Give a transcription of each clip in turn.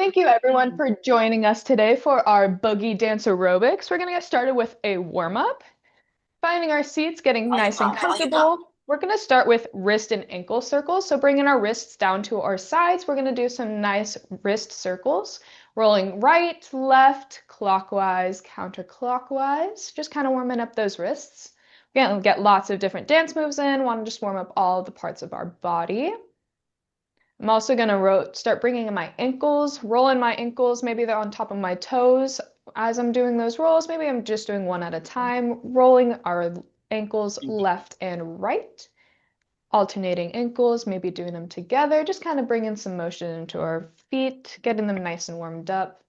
Thank you everyone for joining us today for our Boogie Dance Aerobics. We're going to get started with a warm-up, finding our seats, getting nice and comfortable. We're going to start with wrist and ankle circles. So bringing our wrists down to our sides, we're going to do some nice wrist circles, rolling right, left, clockwise, counterclockwise, just kind of warming up those wrists. Again, we'll get lots of different dance moves in, want to just warm up all the parts of our body. I'm also going to start bringing in my ankles, rolling my ankles. Maybe they're on top of my toes as I'm doing those rolls. Maybe I'm just doing one at a time, rolling our ankles left and right, alternating ankles, maybe doing them together, just kind of bringing some motion into our feet, getting them nice and warmed up.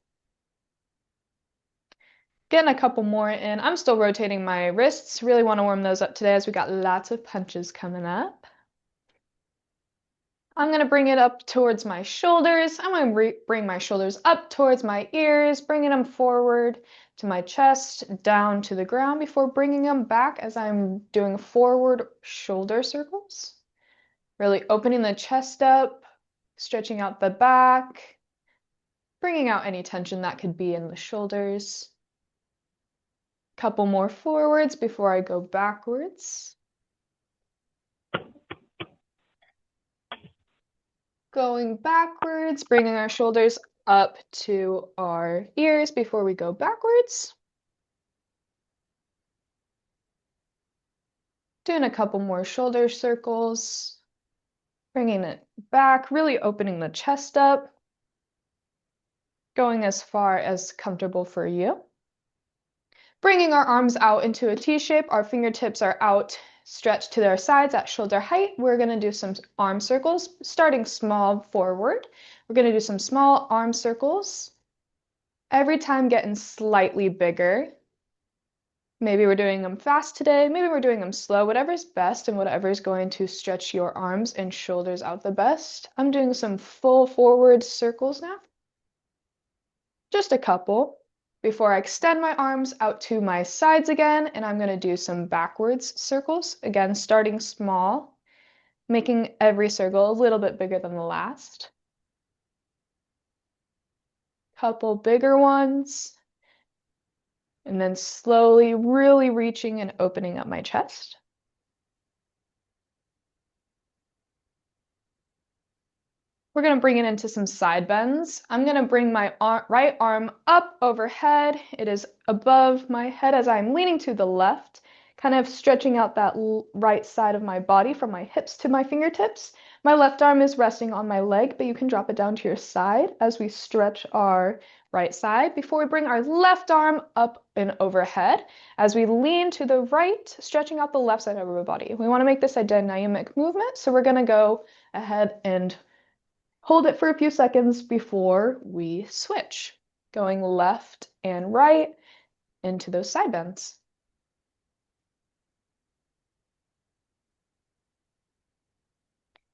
Getting a couple more in. I'm still rotating my wrists. Really want to warm those up today as we got lots of punches coming up. I'm going to bring it up towards my shoulders. I'm going to bring my shoulders up towards my ears, bringing them forward to my chest, down to the ground before bringing them back as I'm doing forward shoulder circles. Really opening the chest up, stretching out the back, bringing out any tension that could be in the shoulders. Couple more forwards before I go backwards. Going backwards, bringing our shoulders up to our ears before we go backwards. Doing a couple more shoulder circles, bringing it back, really opening the chest up, going as far as comfortable for you. Bringing our arms out into a T shape, our fingertips are out, stretched to their sides at shoulder height. We're going to do some arm circles, starting small forward. We're going to do some small arm circles, every time getting slightly bigger. Maybe we're doing them fast today, maybe we're doing them slow, whatever's best and whatever's going to stretch your arms and shoulders out the best. I'm doing some full forward circles now. Just a couple before I extend my arms out to my sides again, and I'm going to do some backwards circles. Again, starting small, making every circle a little bit bigger than the last. Couple bigger ones. And then slowly, really reaching and opening up my chest. We're going to bring it into some side bends. I'm going to bring my right arm up overhead. It is above my head as I'm leaning to the left, kind of stretching out that right side of my body from my hips to my fingertips. My left arm is resting on my leg, but you can drop it down to your side as we stretch our right side before we bring our left arm up and overhead as we lean to the right, stretching out the left side of our body. We want to make this a dynamic movement, so we're going to go ahead and hold it for a few seconds before we switch, going left and right into those side bends.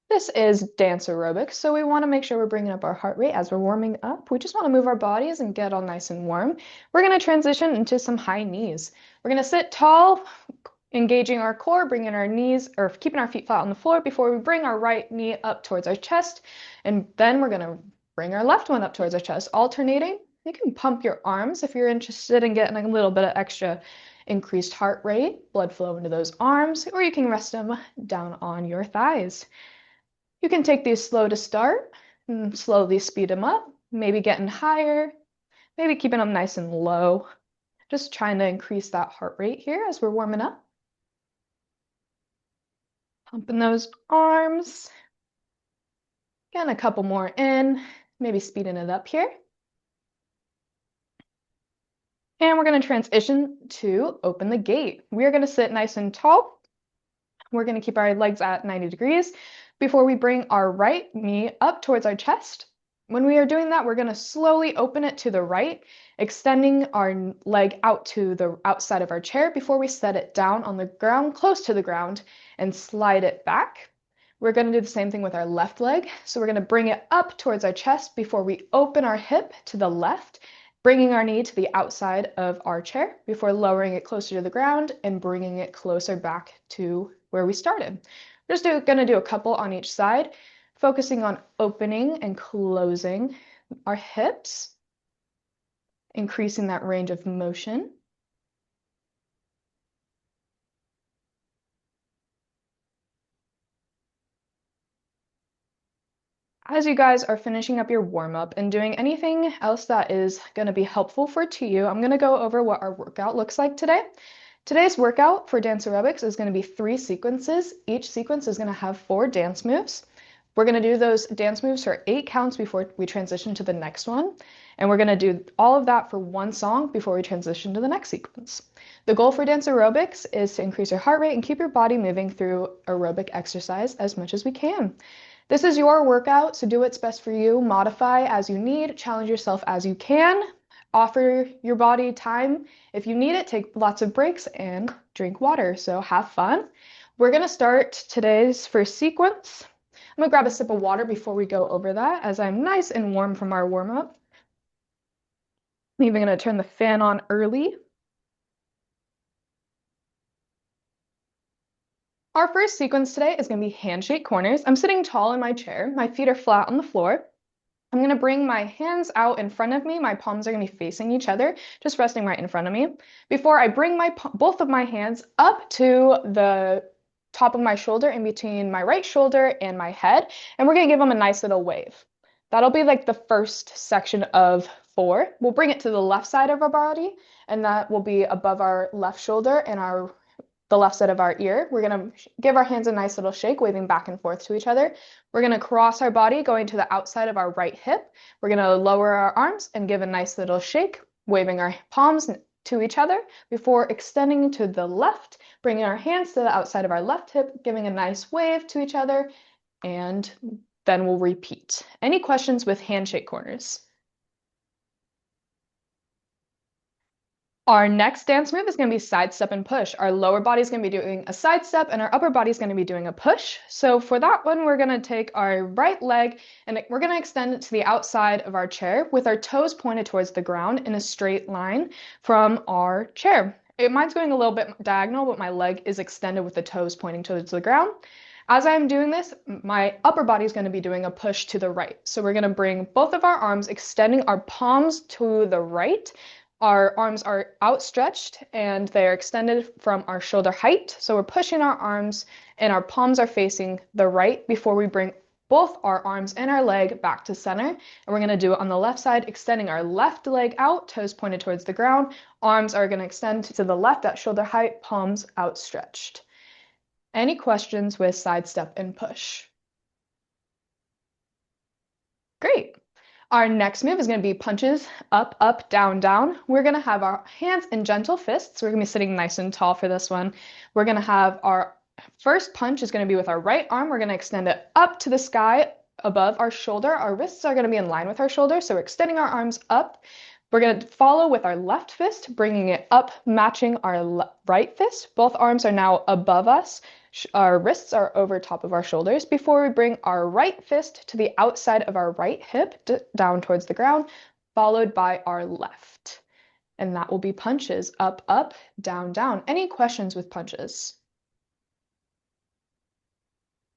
This is dance aerobics, so we want to make sure we're bringing up our heart rate as we're warming up. We just want to move our bodies and get all nice and warm. We're going to transition into some high knees. We're going to sit tall, engaging our core, bringing our knees, or keeping our feet flat on the floor before we bring our right knee up towards our chest. And then we're going to bring our left one up towards our chest, alternating. You can pump your arms if you're interested in getting a little bit of extra increased heart rate, blood flow into those arms, or you can rest them down on your thighs. You can take these slow to start and slowly speed them up, maybe getting higher, maybe keeping them nice and low. Just trying to increase that heart rate here as we're warming up. Pumping those arms. Getting a couple more in, maybe speeding it up here. And we're going to transition to open the gate. We are going to sit nice and tall. We're going to keep our legs at 90 degrees before we bring our right knee up towards our chest. When we are doing that, we're going to slowly open it to the right, extending our leg out to the outside of our chair before we set it down on the ground, close to the ground, and slide it back. We're going to do the same thing with our left leg. So we're going to bring it up towards our chest before we open our hip to the left, bringing our knee to the outside of our chair before lowering it closer to the ground and bringing it closer back to where we started. We're just going to do a couple on each side, focusing on opening and closing our hips, increasing that range of motion. As you guys are finishing up your warm-up and doing anything else that is going to be helpful to you, I'm going to go over what our workout looks like today. Today's workout for dance aerobics is going to be 3 sequences. Each sequence is going to have 4 dance moves. We're going to do those dance moves for 8 counts before we transition to the next one. And we're going to do all of that for 1 song before we transition to the next sequence. The goal for dance aerobics is to increase your heart rate and keep your body moving through aerobic exercise as much as we can. This is your workout, so do what's best for you. Modify as you need, challenge yourself as you can. Offer your body time. If you need it, take lots of breaks and drink water. So have fun. We're going to start today's first sequence. I'm going to grab a sip of water before we go over that, as I'm nice and warm from our warm-up. I'm even going to turn the fan on early. Our first sequence today is going to be handshake corners. I'm sitting tall in my chair. My feet are flat on the floor. I'm going to bring my hands out in front of me. My palms are going to be facing each other, just resting right in front of me. Before I bring both of my hands up to the top of my shoulder, in between my right shoulder and my head, and we're going to give them a nice little wave. That'll be like the first section of 4. We'll bring it to the left side of our body, and that will be above our left shoulder and the left side of our ear. We're going to give our hands a nice little shake, waving back and forth to each other. We're going to cross our body, going to the outside of our right hip. We're going to lower our arms and give a nice little shake, waving our palms to each other before extending to the left, bringing our hands to the outside of our left hip, giving a nice wave to each other, and then we'll repeat. Any questions with handshake corners? Our next dance move is going to be side step and push. Our lower body is going to be doing a side step and our upper body is going to be doing a push. So for that one, we're going to take our right leg and we're going to extend it to the outside of our chair with our toes pointed towards the ground in a straight line from our chair. Mine's going a little bit diagonal, but my leg is extended with the toes pointing towards the ground. As I'm doing this, my upper body is going to be doing a push to the right. So we're going to bring both of our arms, extending our palms to the right. Our arms are outstretched and they're extended from our shoulder height. So we're pushing our arms and our palms are facing the right before we bring both our arms and our leg back to center. And we're going to do it on the left side, extending our left leg out, toes pointed towards the ground. Arms are going to extend to the left at shoulder height, palms outstretched. Any questions with side step and push? Great. Our next move is going to be punches, up, up, down, down. We're going to have our hands in gentle fists. We're going to be sitting nice and tall for this one. We're going to have our first punch is going to be with our right arm. We're going to extend it up to the sky above our shoulder. Our wrists are going to be in line with our shoulder, so we're extending our arms up. We're going to follow with our left fist, bringing it up, matching our right fist. Both arms are now above us. Our wrists are over top of our shoulders before we bring our right fist to the outside of our right hip, down towards the ground, followed by our left. And that will be punches, up, up, down, down. Any questions with punches?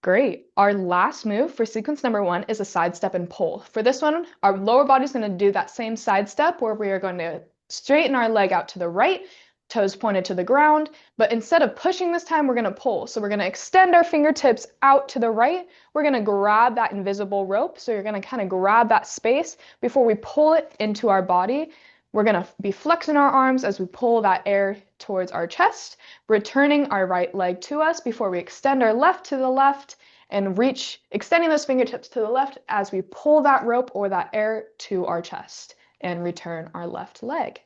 Great. Our last move for sequence number 1 is a side step and pull. For this one, our lower body is going to do that same side step where we are going to straighten our leg out to the right, toes pointed to the ground, but instead of pushing this time, we're going to pull. So we're going to extend our fingertips out to the right. We're going to grab that invisible rope. So you're going to kind of grab that space before we pull it into our body. We're going to be flexing our arms as we pull that air towards our chest, returning our right leg to us before we extend our left to the left and reach, extending those fingertips to the left as we pull that rope or that air to our chest and return our left leg.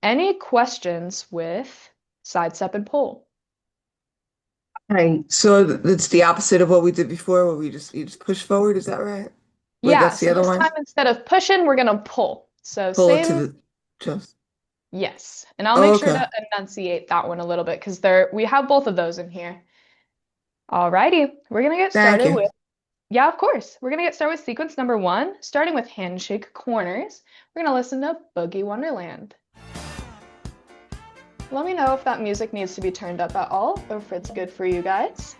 Any questions with side step and pull? Right. So it's the opposite of what we did before, where you just push forward. Is that right? Wait, Yeah, that's the so other this one. time instead of pushing, we're going to pull. So Pull it to same, the chest. yes. And I'll Oh, make sure okay. to enunciate that one a little bit because we have both of those in here. Alrighty, we're going to get Thank started you. with, yeah, of course. We're going to get started with sequence number 1, starting with handshake corners. We're going to listen to Boogie Wonderland. Let me know if that music needs to be turned up at all or if it's good for you guys.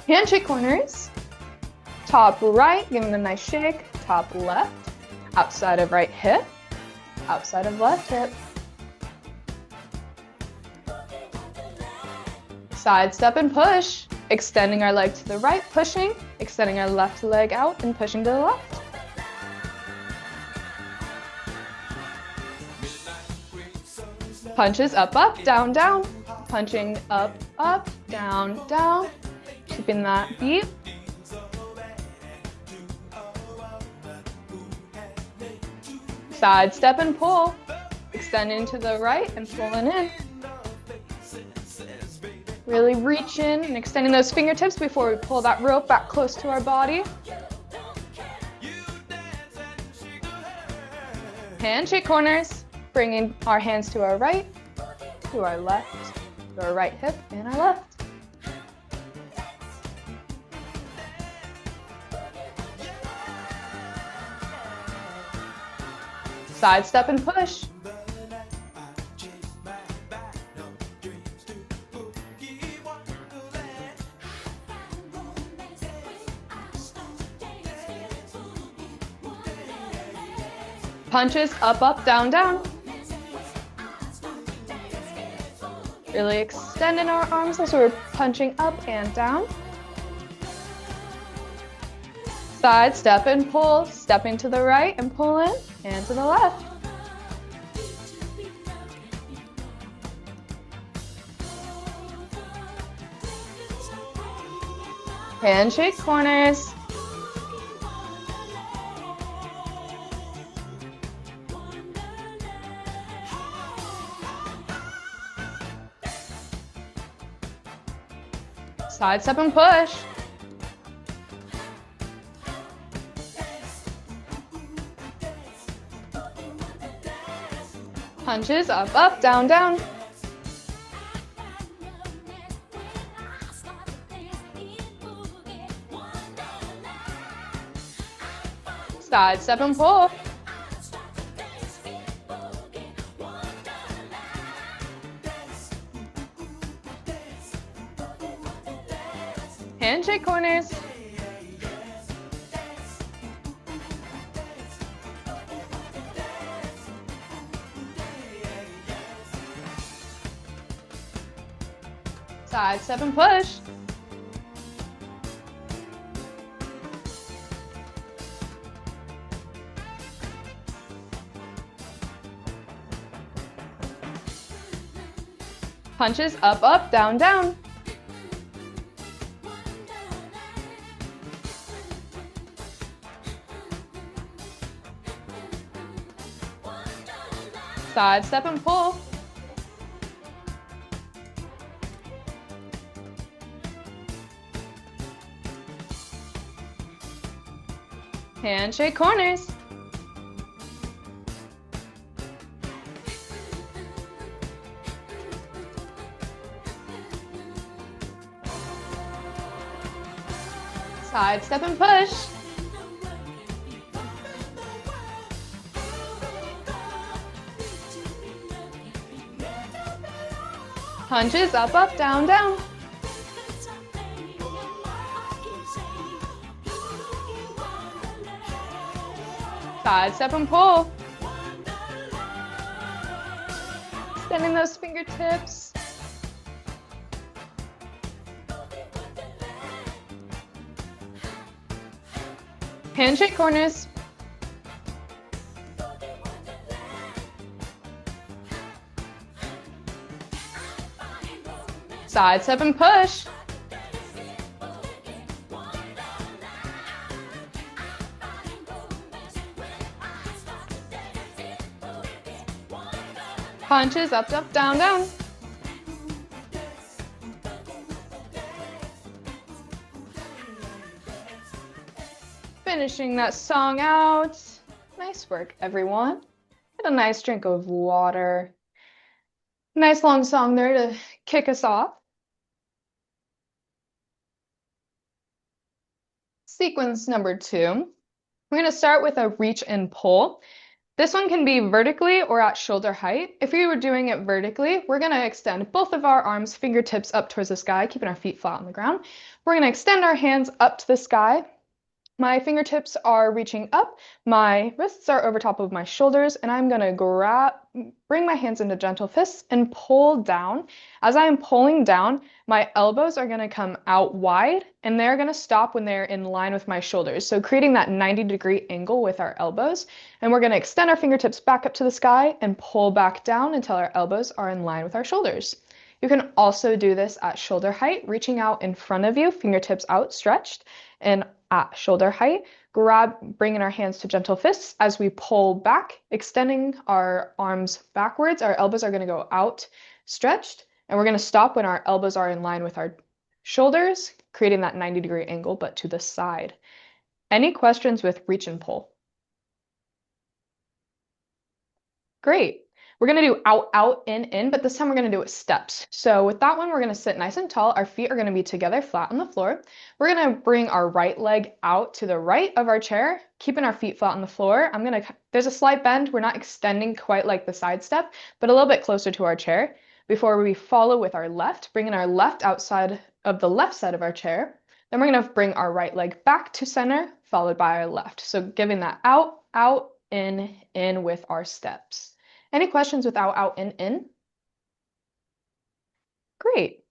Handshake corners. Top right, give them a nice shake. top left, outside of right hip, outside of left hip. Side step and push, extending our leg to the right, pushing, extending our left leg out and pushing to the left. Punches up, up, down, down. Punching up, up, down, down. Keeping that beat. Side step and pull. Extending to the right and pulling in. Really reach in and extending those fingertips before we pull that rope back close to our body. Handshake corners. Bringing our hands to our right, to our left, to our right hip, and our left. Side step and push. Punches up, up, down, down. Really extending our arms as we're punching up and down. Side step and pull, stepping to the right and pull in, and to the left. Handshake corners. Side step and push. Punches up, up, down, down. Side step and pull. Handshake corners. Side step and push. Punches up, up, down, down. Side step and pull. Handshake corners. Side step and push. Punches up, up, down, down. Side step and pull. Extending those fingertips. Handshake corners. Side step and push. Punches up, up, down, down. Finishing that song out. Nice work, everyone. Get a nice drink of water. Nice long song there to kick us off. Sequence number 2. We're going to start with a reach and pull. This one can be vertically or at shoulder height. If we were doing it vertically, we're going to extend both of our arms, fingertips up towards the sky, keeping our feet flat on the ground. We're going to extend our hands up to the sky, My fingertips are reaching up, my wrists are over top of my shoulders, and I'm gonna bring my hands into gentle fists and pull down. As I am pulling down, my elbows are gonna come out wide, and they're gonna stop when they're in line with my shoulders. So creating that 90-degree angle with our elbows, and we're gonna extend our fingertips back up to the sky and pull back down until our elbows are in line with our shoulders. You can also do this at shoulder height, reaching out in front of you, fingertips outstretched, and at shoulder height, bringing our hands to gentle fists as we pull back, extending our arms backwards. Our elbows are going to go out stretched, and we're going to stop when our elbows are in line with our shoulders, creating that 90-degree angle, but to the side. Any questions with reach and pull? Great. We're going to do out, out, in, but this time we're going to do it steps. So with that one, we're going to sit nice and tall. Our feet are going to be together flat on the floor. We're going to bring our right leg out to the right of our chair, keeping our feet flat on the floor. There's a slight bend. We're not extending quite like the side step, but a little bit closer to our chair before we follow with our left, bringing our left outside of the left side of our chair. Then we're going to bring our right leg back to center, followed by our left. So giving that out, out, in with our steps. Any questions with out, out, in? Great.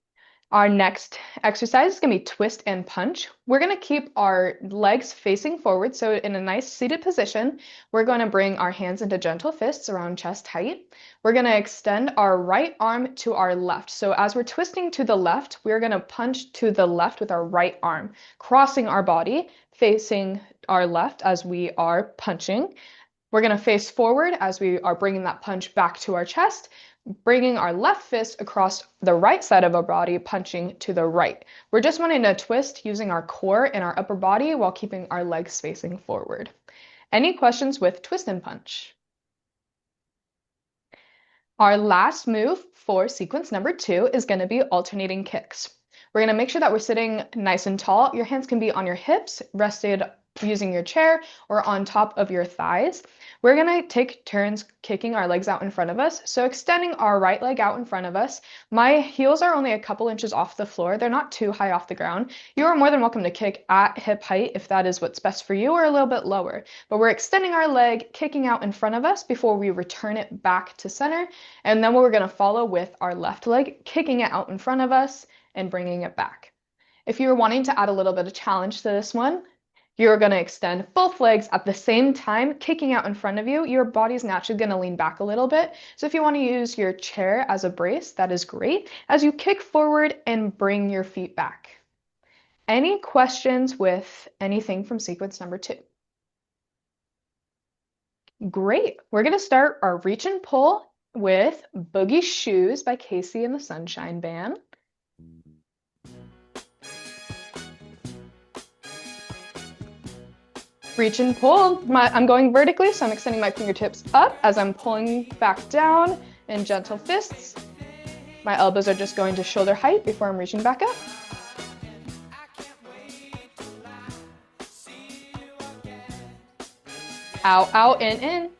Our next exercise is going to be twist and punch. We're going to keep our legs facing forward, so in a nice seated position. We're going to bring our hands into gentle fists around chest height. We're going to extend our right arm to our left. So as we're twisting to the left, we're going to punch to the left with our right arm, crossing our body, facing our left as we are punching. We're going to face forward as we are bringing that punch back to our chest, bringing our left fist across the right side of our body, punching to the right. We're just wanting to twist using our core and our upper body while keeping our legs facing forward. Any questions with twist and punch? Our last move for sequence number 2 is going to be alternating kicks. We're going to make sure that we're sitting nice and tall. Your hands can be on your hips, rested using your chair, or on top of your thighs. We're going to take turns kicking our legs out in front of us. So extending our right leg out in front of us. My heels are only a couple inches off the floor. They're not too high off the ground. You are more than welcome to kick at hip height if that is what's best for you, or a little bit lower. But we're extending our leg, kicking out in front of us before we return it back to center. And then we're going to follow with our left leg, kicking it out in front of us and bringing it back. If you're wanting to add a little bit of challenge to this one, you're going to extend both legs at the same time, kicking out in front of you. Your body's naturally going to lean back a little bit. So if you want to use your chair as a brace, that is great, as you kick forward and bring your feet back. Any questions with anything from sequence number 2? Great. We're going to start our reach and pull with Boogie Shoes by Casey and the Sunshine Band. Reach and pull. I'm going vertically, so I'm extending my fingertips up as I'm pulling back down in gentle fists. My elbows are just going to shoulder height before I'm reaching back up. Out, out, in.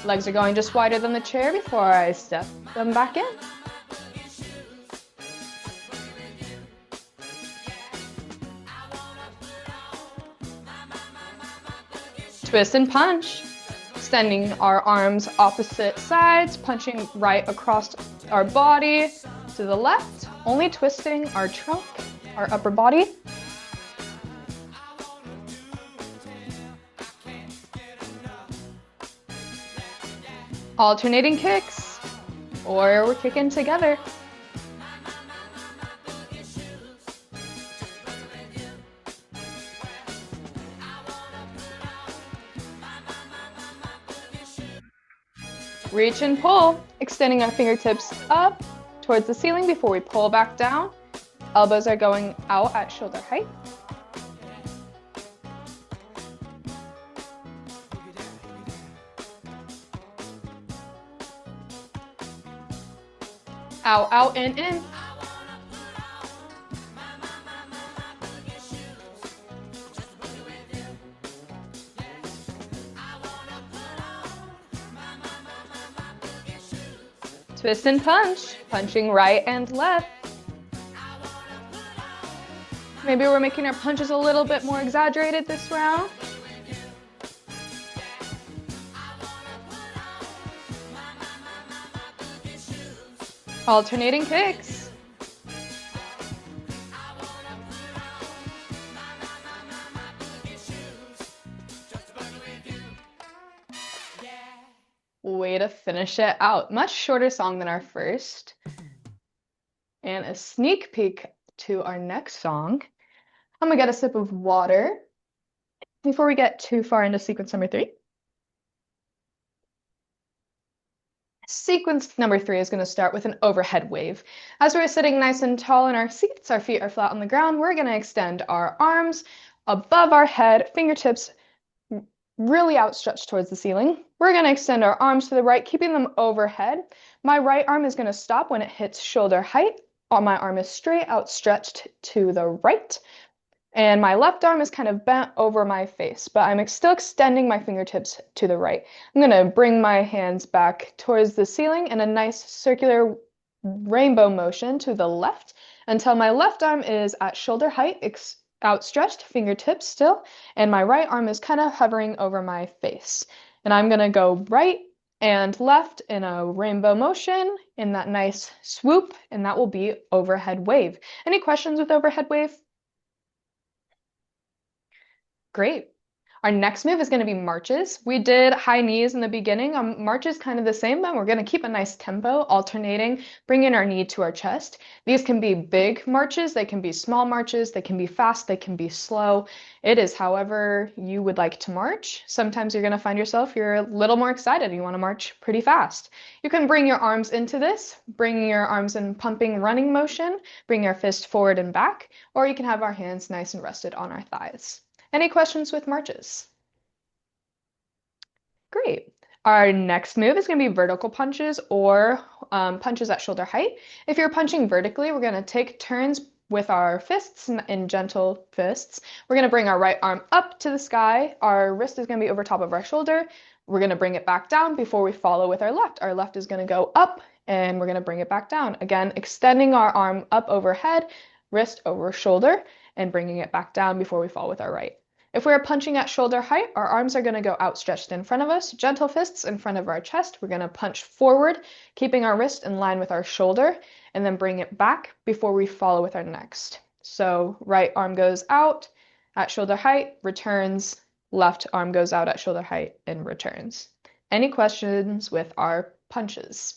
Legs are going just wider than the chair before I step them back in. Twist and punch, extending our arms opposite sides, punching right across our body to the left, only twisting our trunk, our upper body. Alternating kicks, or we're kicking together. Reach and pull, extending our fingertips up towards the ceiling before we pull back down. Elbows are going out at shoulder height. Out, out, in. Twist and punch, punching right and left. Maybe we're making our punches a little bit more exaggerated this round. Alternating kicks. Way to finish it out. Much shorter song than our first. And a sneak peek to our next song. I'm gonna get a sip of water before we get too far into sequence number 3. Sequence number 3 is going to start with an overhead wave. As we're sitting nice and tall in our seats, our feet are flat on the ground, we're going to extend our arms above our head, fingertips really outstretched towards the ceiling. We're going to extend our arms to the right, keeping them overhead. My right arm is going to stop when it hits shoulder height. My arm is straight outstretched to the right. And my left arm is kind of bent over my face, but I'm still extending my fingertips to the right. I'm going to bring my hands back towards the ceiling in a nice circular rainbow motion to the left until my left arm is at shoulder height, outstretched, fingertips still, and my right arm is kind of hovering over my face. And I'm going to go right and left in a rainbow motion in that nice swoop, and that will be overhead wave. Any questions with overhead wave? Great. Our next move is going to be marches. We did high knees in the beginning. March is kind of the same, but we're going to keep a nice tempo, alternating, bringing our knee to our chest. These can be big marches, they can be small marches, they can be fast, they can be slow. It is however you would like to march. Sometimes you're going to find yourself, you're a little more excited, you want to march pretty fast. You can bring your arms into this, bringing your arms in pumping running motion, bring your fist forward and back, or you can have our hands nice and rested on our thighs. Any questions with marches? Great. Our next move is going to be vertical punches or punches at shoulder height. If you're punching vertically, we're going to take turns with our fists in gentle fists. We're going to bring our right arm up to the sky. Our wrist is going to be over top of our shoulder. We're going to bring it back down before we follow with our left. Our left is going to go up and we're going to bring it back down. Again, extending our arm up overhead, wrist over shoulder, and bringing it back down before we follow with our right. If we're punching at shoulder height, our arms are going to go outstretched in front of us, gentle fists in front of our chest. We're going to punch forward, keeping our wrist in line with our shoulder, and then bring it back before we follow with our next. So right arm goes out at shoulder height, returns, left arm goes out at shoulder height, and returns. Any questions with our punches?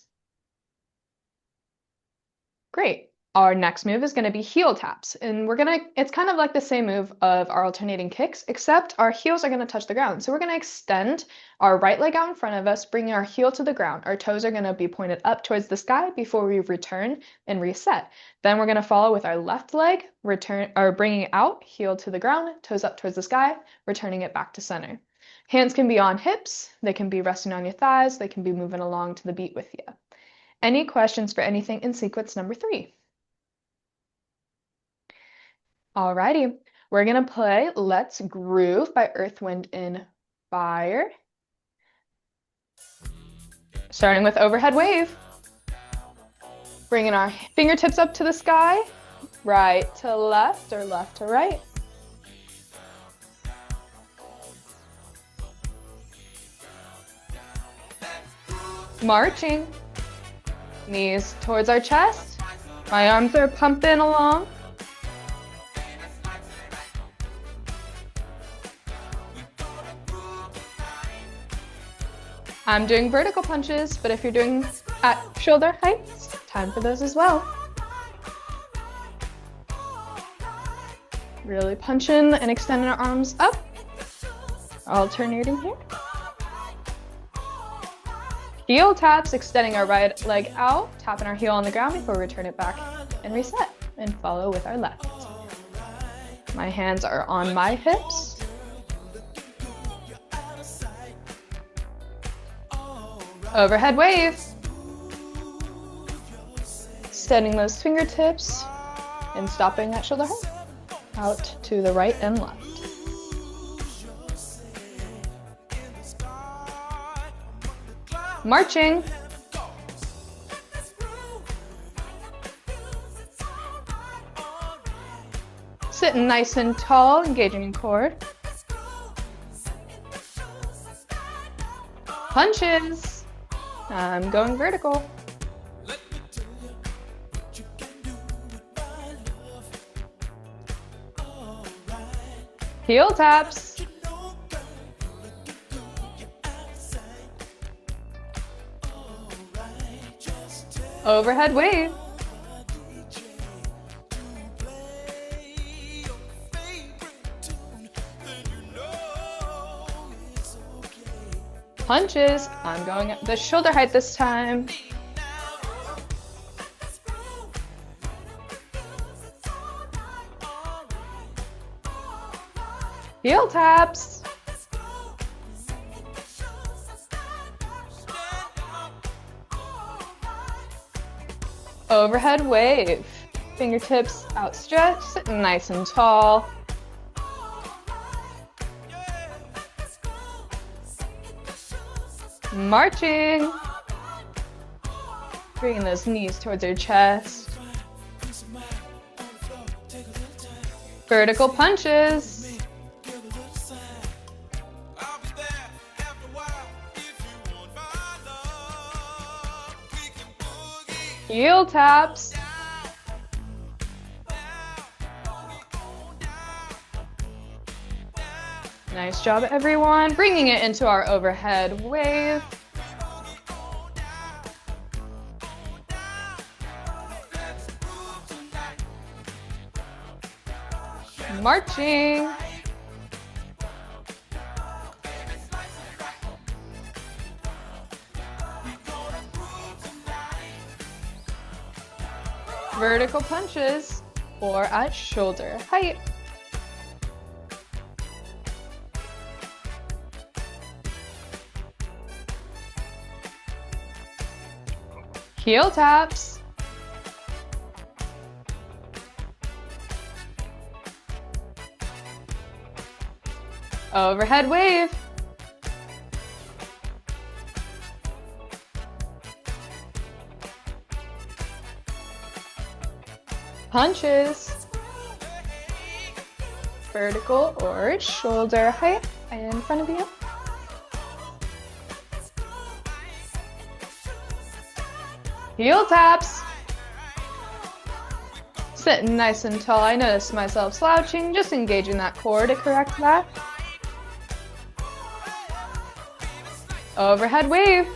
Great. Our next move is going to be heel taps, and it's kind of like the same move of our alternating kicks, except our heels are going to touch the ground. So we're going to extend our right leg out in front of us, bringing our heel to the ground. Our toes are going to be pointed up towards the sky before we return and reset. Then we're going to follow with our left leg, bringing it out, heel to the ground, toes up towards the sky, returning it back to center. Hands can be on hips, they can be resting on your thighs, they can be moving along to the beat with you. Any questions for anything in sequence number 3? Alrighty, we're gonna play Let's Groove by Earth, Wind, and Fire. Starting with overhead wave. Bringing our fingertips up to the sky, right to left or left to right. Marching, knees towards our chest. My arms are pumping along. I'm doing vertical punches, but if you're doing at shoulder heights, time for those as well. Really punching and extending our arms up. Alternating here. Heel taps, extending our right leg out, tapping our heel on the ground before we return it back and reset, and follow with our left. My hands are on my hips. Overhead wave. Extending those fingertips and stopping at shoulder height. Out to the right and left. Marching. Sitting nice and tall, engaging in core. Punches. I'm going vertical. Heel taps. Overhead wave. Punches. I'm going at the shoulder height this time. Heel taps. Overhead wave. Fingertips outstretched, sitting nice and tall. Marching. Bringing those knees towards your chest. Vertical punches. Heel taps. Nice job, everyone. Bringing it into our overhead wave. Marching. Vertical punches or at shoulder height. Heel taps. Overhead wave. Punches. Vertical or shoulder height in front of you. Heel taps. Sitting nice and tall. I notice myself slouching, just engaging that core to correct that. Overhead wave.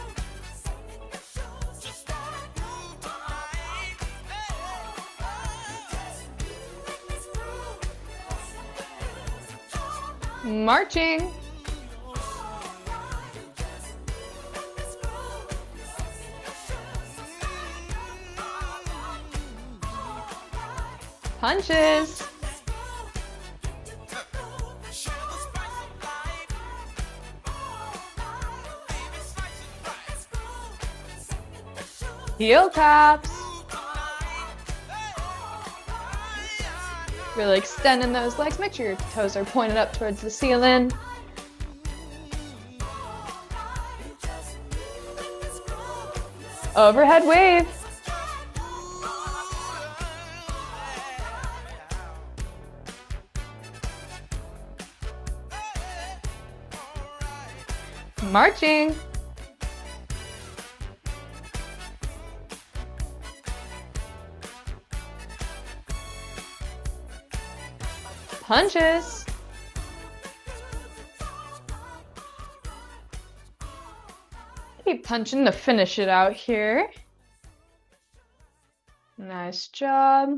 Marching. Punches. Heel taps. Really extending those legs. Make sure your toes are pointed up towards the ceiling. Overhead wave. Marching. Punches. Keep punching to finish it out here. Nice job.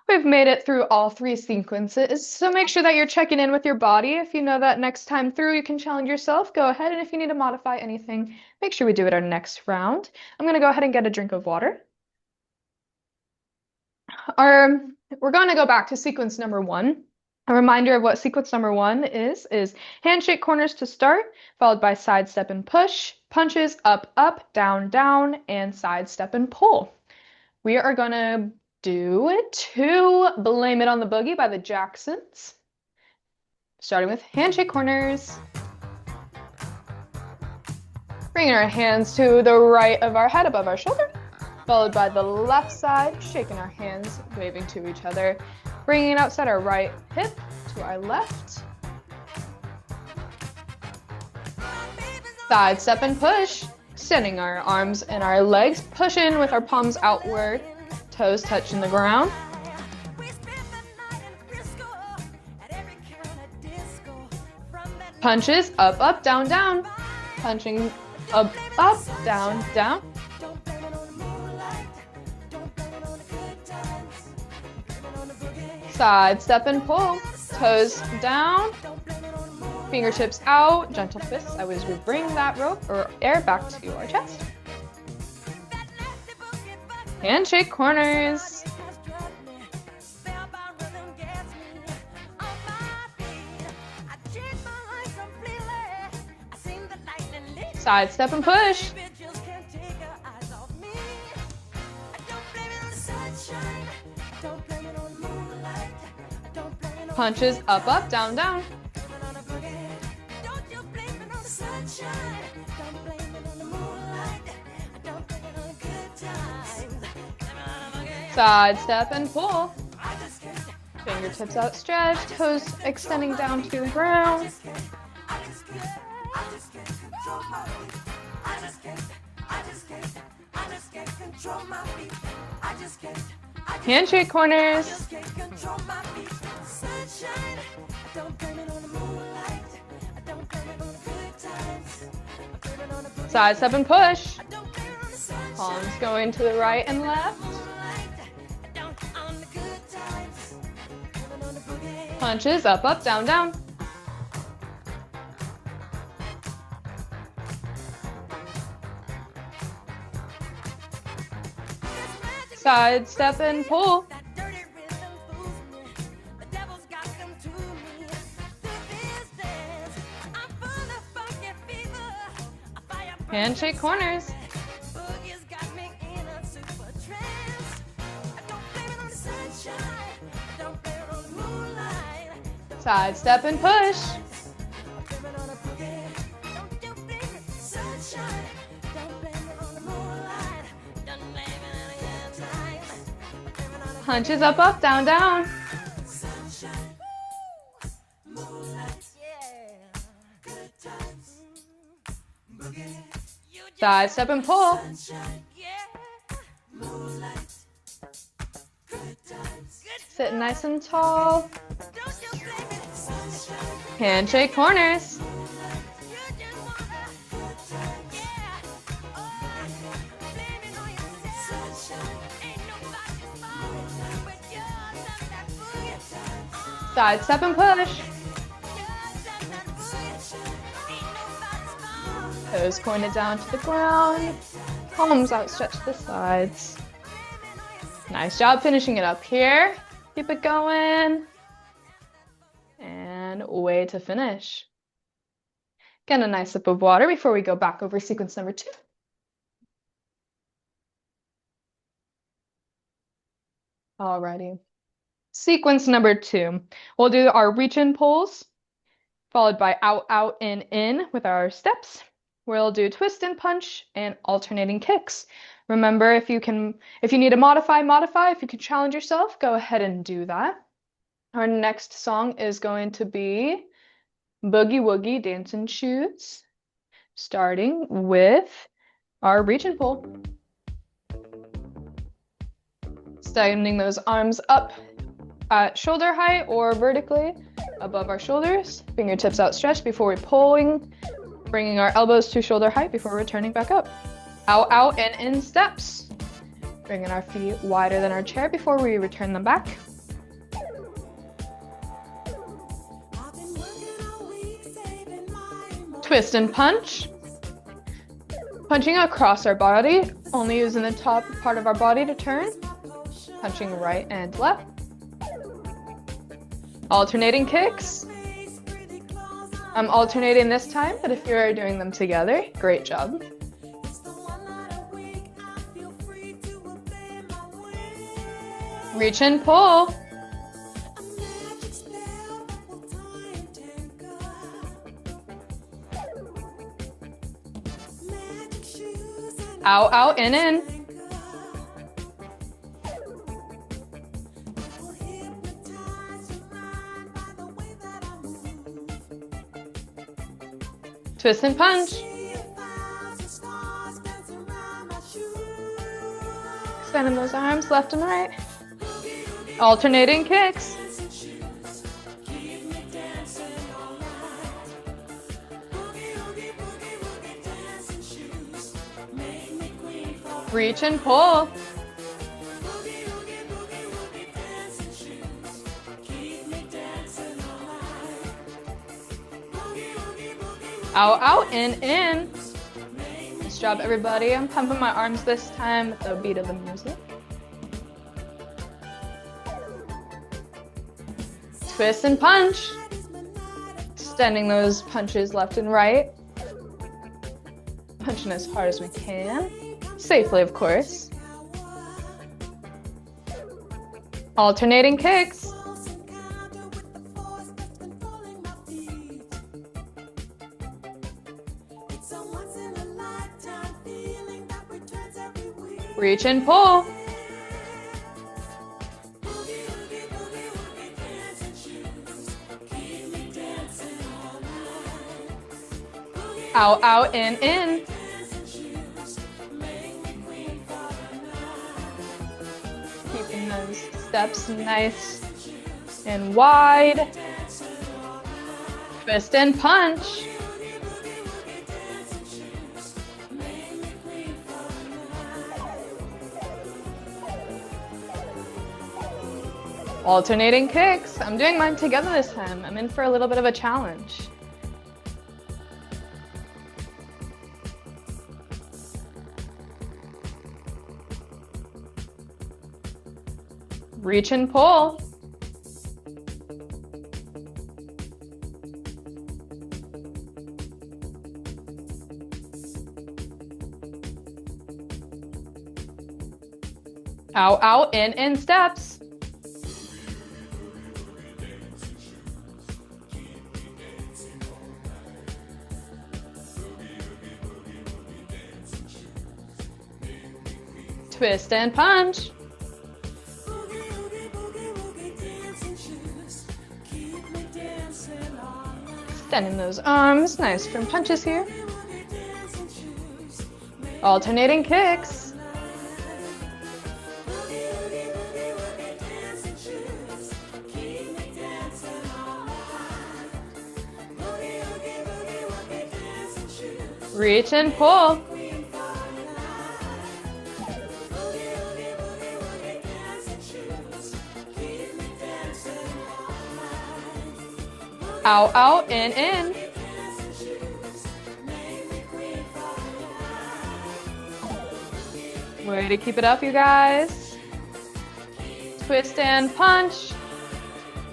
We've made it through all three sequences, so make sure that you're checking in with your body. If you know that next time through you can challenge yourself, go ahead. And if you need to modify anything, make sure we do it our next round. I'm going to go ahead and get a drink of water. We're going to go back to sequence number 1. A reminder of what sequence number 1 is handshake corners to start, followed by side step and push, punches up, up, down, down, and side step and pull. We are going to do 2 Blame It on the Boogie by the Jacksons. Starting with handshake corners. Bringing our hands to the right of our head above our shoulder, followed by the left side, shaking our hands, waving to each other. Bringing it outside our right hip to our left. Side step and push. Extending our arms and our legs. Push in with our palms outward. Toes touching the ground. Punches, up, up, down, down. Punching, up, up, down, down. Side step and pull. Toes down. Fingertips out. Gentle twists. I always would bring that rope or air back to our chest. Handshake corners. Side step and push. Punches, up, up, down, down. Side step and pull. Fingertips outstretched, toes extending down to the ground. Handshake corners. Side step and push. Palms going to the right and left. Punches, up, up, down, down. Side step and pull. Handshake corners. Side step and push. Punches, up, up, down, down. Side step and pull. Sit nice and tall. Handshake corners. Side step and push. Toes pointed down to the ground. Palms outstretched to the sides. Nice job finishing it up here. Keep it going. And way to finish. Get a nice sip of water before we go back over sequence number 2. Alrighty. Sequence number 2. We'll do our reach-in pulls, followed by out, out, in with our steps. We'll do twist and punch and alternating kicks. Remember, if you need to modify. If you can challenge yourself, go ahead and do that. Our next song is going to be Boogie Woogie Dancing Shoes, starting with our reach and pull. Standing those arms up at shoulder height or vertically above our shoulders. Fingertips outstretched before we're pulling, bringing our elbows to shoulder height before returning back up. Out, out, and in steps. Bringing our feet wider than our chair before we return them back. Twist and punch. Punching across our body, only using the top part of our body to turn. Punching right and left. Alternating kicks. I'm alternating this time, but if you're doing them together, great job. Reach and pull. Out, out, in. Twist and punch. Extending those arms left and right. Alternating kicks. Reach and pull. Out, out, in. Nice job, everybody. I'm pumping my arms this time with the beat of the music. Twist and punch. Extending those punches left and right. Punching as hard as we can. Safely, of course. Alternating kicks. Reach and pull. Out, out, in. Keeping those steps nice and wide. Twist and punch. Alternating kicks. I'm doing mine together this time. I'm in for a little bit of a challenge. Reach and pull. Out, out, in steps. Twist and punch. Extending those arms, nice from punches here. Alternating kicks. Reach and pull. Out, out, in. Way to keep it up, you guys. Twist and punch.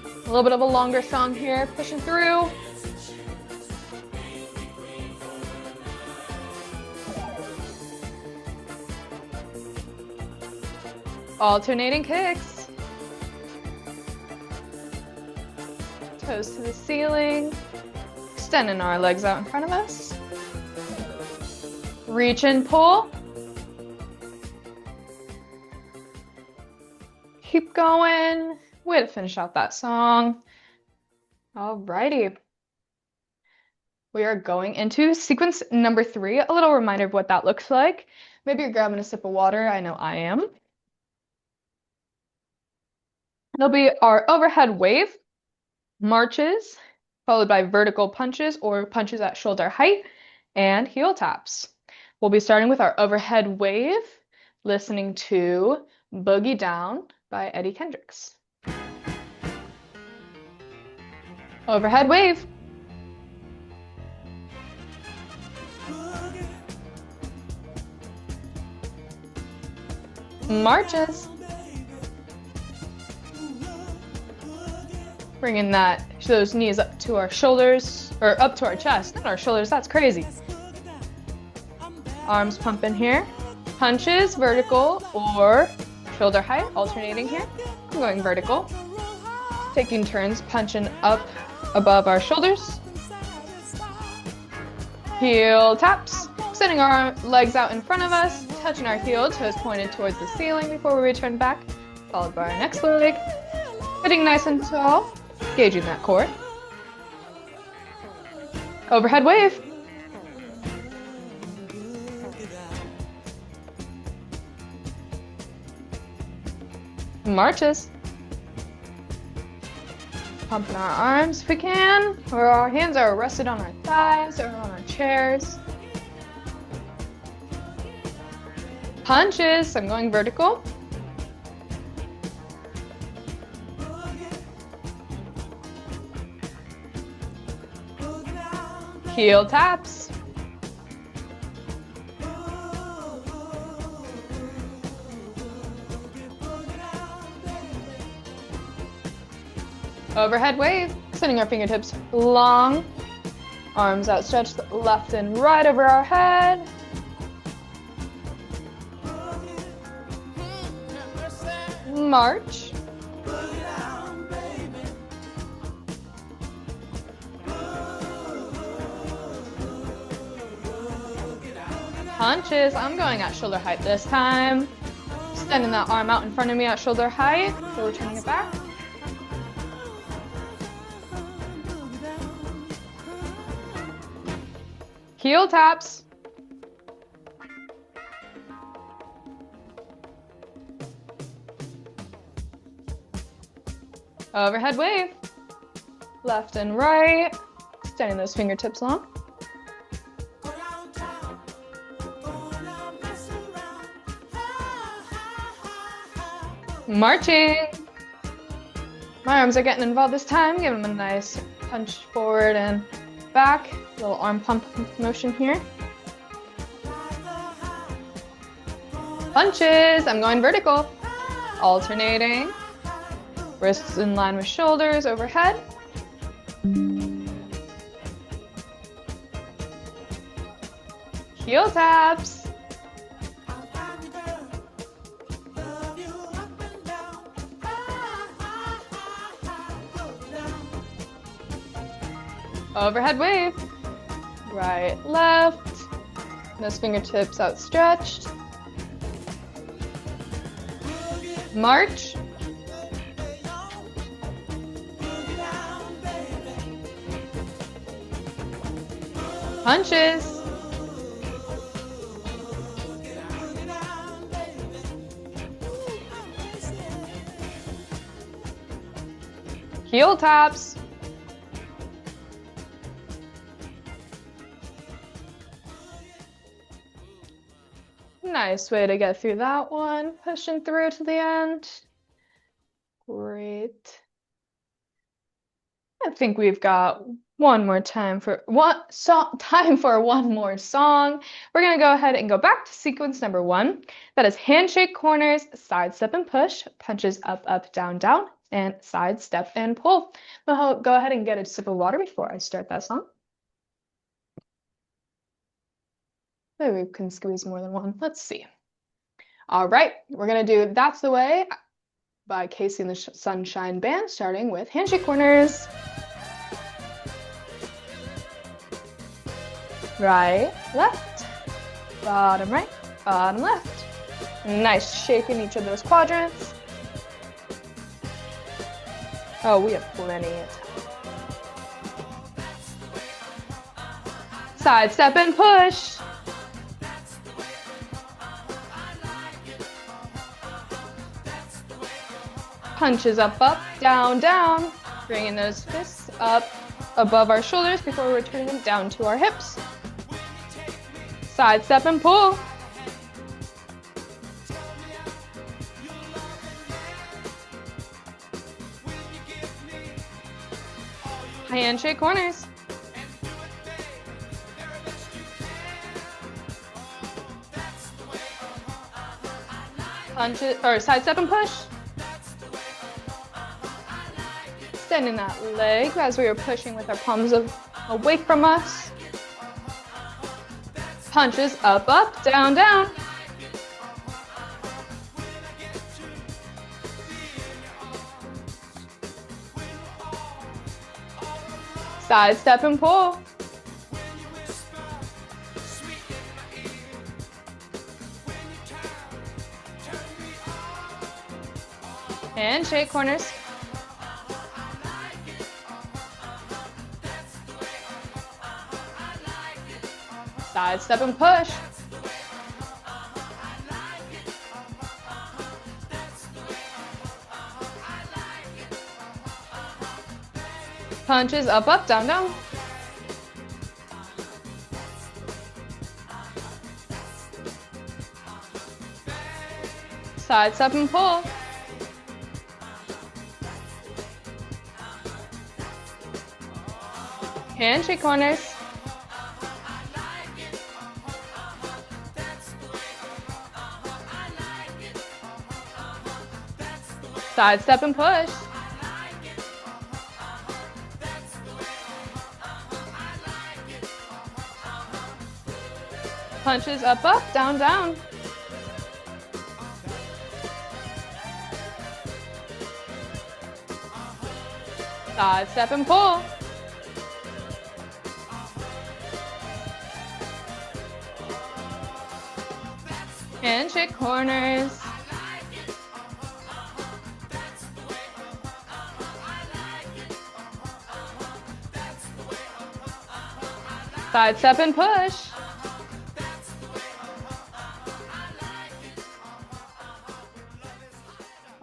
A little bit of a longer song here, pushing through. Alternating kicks. Toes to the ceiling. Extending our legs out in front of us. Reach and pull. Keep going. Way to finish out that song. Alrighty. We are going into sequence number 3. A little reminder of what that looks like. Maybe you're grabbing a sip of water. I know I am. It'll be our overhead wave, marches, followed by vertical punches or punches at shoulder height, and heel taps. We'll be starting with our overhead wave, listening to Boogie Down by Eddie Kendricks. Overhead wave. Marches. Bringing those knees up to our shoulders, or up to our chest, not our shoulders, that's crazy. Arms pumping here. Punches, vertical or shoulder height, alternating here. I'm going vertical. Taking turns, punching up above our shoulders. Heel taps. Sending our legs out in front of us, touching our heel, toes pointed towards the ceiling before we return back, followed by our next leg. Sitting nice and tall, gauging that core. Overhead wave. Marches. Pumping our arms if we can, or our hands are rested on our thighs or on our chairs. Punches, I'm going vertical. Heel taps. Overhead wave, sending our fingertips long, arms outstretched left and right over our head. March. Punches, I'm going at shoulder height this time. Extending that arm out in front of me at shoulder height, so we're turning it back. Heel taps. Overhead wave. Left and right. Extending those fingertips long. Marching. My arms are getting involved this time. Give them a nice punch forward and back. Little arm pump motion here. Punches. I'm going vertical. Alternating. Wrists in line with shoulders overhead. Heel taps. Overhead wave. Right, left. Those fingertips outstretched. March. Punches. Heel taps. Nice way to get through that one. Pushing through to the end. Great. I think we've got one more time for one more song. We're gonna go ahead and go back to sequence number 1. That is handshake corners, side step and push, punches up, up, down, down, and side step and pull. I'll go ahead and get a sip of water before I start that song. Maybe we can squeeze more than one. Let's see. All right, we're gonna do That's the Way by Casey and the Sunshine Band, starting with handshake corners. Right, left, bottom right, bottom left. Nice shake in each of those quadrants. Oh, we have plenty of time. Side step and push. Punches up, up, down, down. Bringing those fists up above our shoulders before returning them down to our hips. Side step and pull. Handshake corners. Punches, or side step and push. Extending that leg as we are pushing with our palms away from us. Punches up, up, down, down. Side step and pull. Handshake corners. Side step and push. Punches up, up, down, down. Side step and pull. Handshake corners. Side step and push. Punches up, up, down, down. Side step and pull. Handshake corners. Side step and push.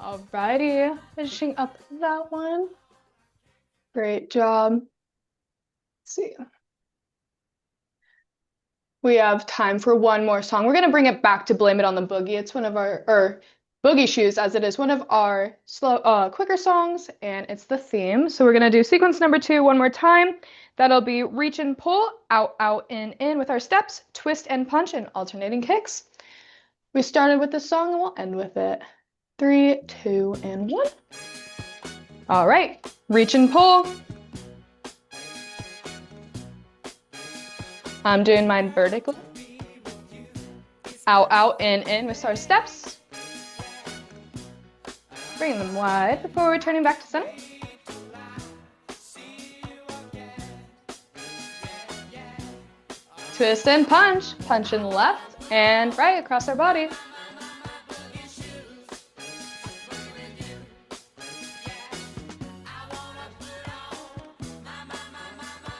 Alrighty, finishing up that one. Great job. Let's see. We have time for one more song. We're gonna bring it back to Blame It on the Boogie. It's one of our, or Boogie Shoes, as it is one of our quicker songs, and it's the theme. So we're gonna do sequence number 2 one more time. That'll be reach and pull, out, out, in with our steps, twist and punch, and alternating kicks. We started with the song and we'll end with it. 3, 2, and 1. All right, reach and pull. I'm doing mine vertically. Out, out, in with our steps. Bring them wide before returning back to center. Twist and punch. Punch in left and right across our body.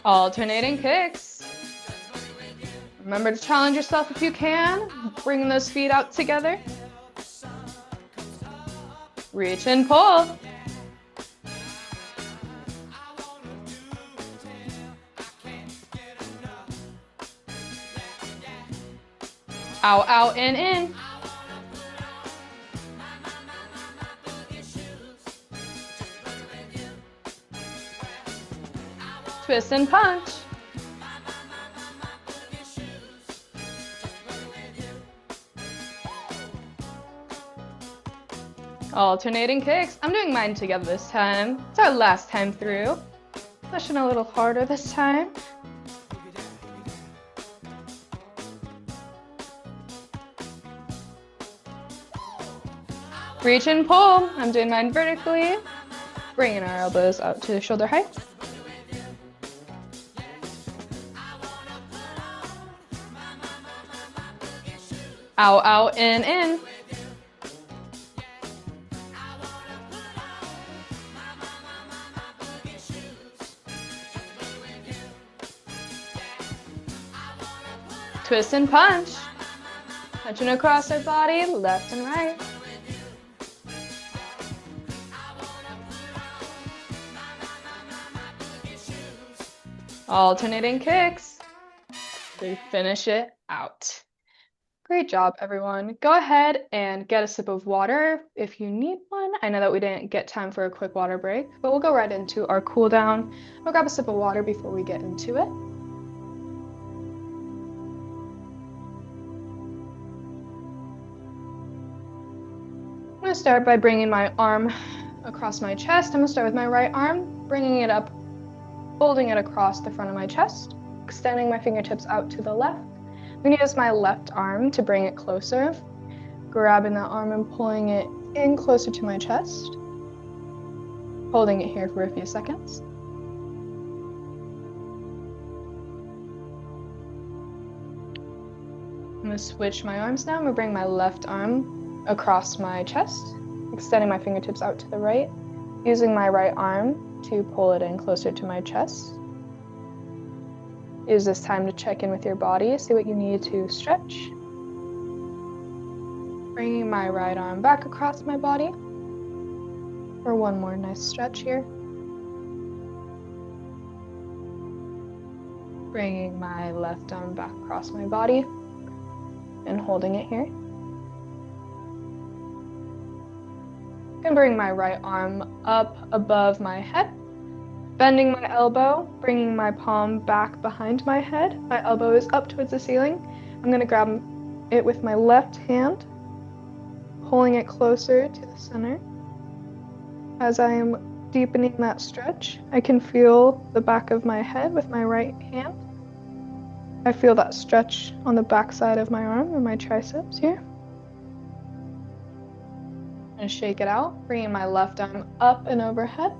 Alternating kicks. Remember to challenge yourself if you can. Bring those feet out together. Reach and pull. Out, out, in. Twist and punch. Alternating kicks. I'm doing mine together this time. It's our last time through. Pushing a little harder this time. Reach and pull. I'm doing mine vertically. Bringing our elbows out to shoulder height. Out, out, in. Twist and punch. Punching across our body, left and right. Alternating kicks. We finish it out. Great job, everyone. Go ahead and get a sip of water if you need one. I know that we didn't get time for a quick water break, but we'll go right into our cool down. We'll grab a sip of water before we get into it. I'm going to start by bringing my arm across my chest. I'm going to start with my right arm, bringing it up, folding it across the front of my chest, extending my fingertips out to the left. I'm going to use my left arm to bring it closer, grabbing that arm and pulling it in closer to my chest, holding it here for a few seconds. I'm going to switch my arms now. I'm going to bring my left arm across my chest, extending my fingertips out to the right, using my right arm to pull it in closer to my chest. Use this time to check in with your body, see what you need to stretch. Bringing my right arm back across my body for one more nice stretch here. Bringing my left arm back across my body and holding it here. I can bring my right arm up above my head, bending my elbow, bringing my palm back behind my head. My elbow is up towards the ceiling. I'm going to grab it with my left hand, pulling it closer to the center. As I am deepening that stretch, I can feel the back of my head with my right hand. I feel that stretch on the back side of my arm and my triceps here. And shake it out, bringing my left arm up and overhead.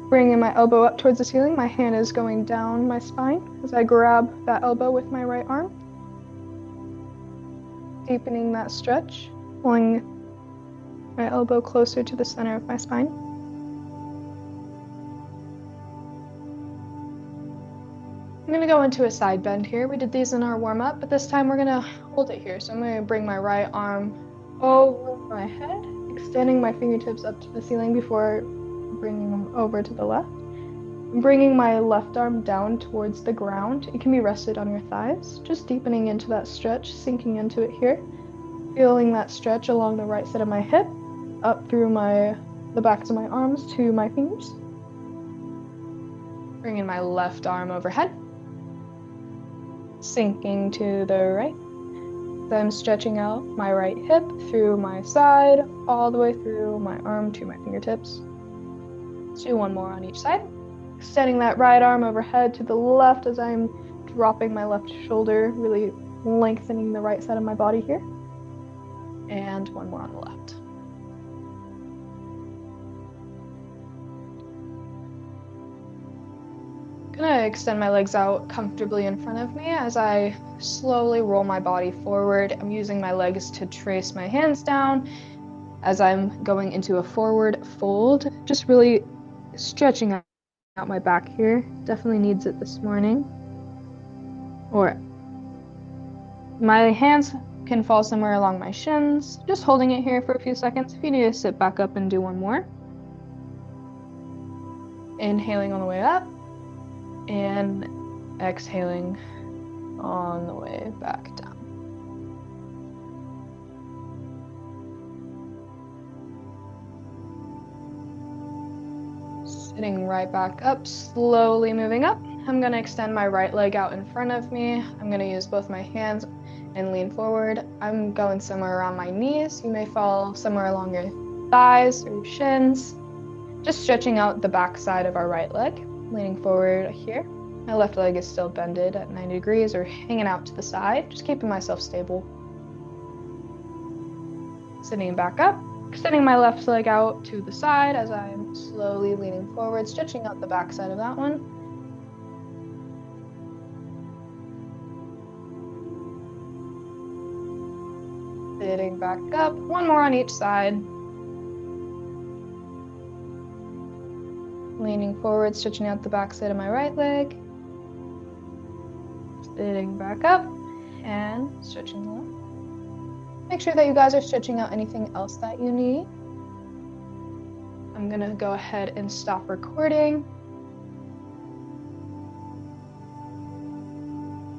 Bringing my elbow up towards the ceiling. My hand is going down my spine as I grab that elbow with my right arm. Deepening that stretch, pulling my elbow closer to the center of my spine. I'm going to go into a side bend here. We did these in our warm-up, but this time we're going to hold it here. So I'm going to bring my right arm over my head, extending my fingertips up to the ceiling before bringing them over to the left. I'm bringing my left arm down towards the ground. It can be rested on your thighs, just deepening into that stretch, sinking into it here. Feeling that stretch along the right side of my hip, up through the backs of my arms to my fingers. Bringing my left arm overhead, sinking to the right. Then stretching out my right hip through my side, all the way through my arm to my fingertips. Let's do one more on each side. Extending that right arm overhead to the left as I'm dropping my left shoulder, really lengthening the right side of my body here. And one more on the left. I'm gonna extend my legs out comfortably in front of me as I slowly roll my body forward. I'm using my legs to trace my hands down as I'm going into a forward fold, just really stretching out my back here. Definitely needs it this morning. Or my hands can fall somewhere along my shins, just holding it here for a few seconds. If you need to sit back up and do one more. Inhaling on the way up and exhaling on the way back down. Sitting right back up, slowly moving up. I'm going to extend my right leg out in front of me. I'm going to use both my hands and lean forward. I'm going somewhere around my knees. You may fall somewhere along your thighs or your shins. Just stretching out the back side of our right leg, leaning forward here. My left leg is still bended at 90 degrees or hanging out to the side, just keeping myself stable. Sitting back up, extending my left leg out to the side as I'm slowly leaning forward, stretching out the back side of that one. Sitting back up, one more on each side. Leaning forward, stretching out the back side of my right leg. Sitting back up and stretching the left. Make sure that you guys are stretching out anything else that you need. I'm gonna go ahead and stop recording.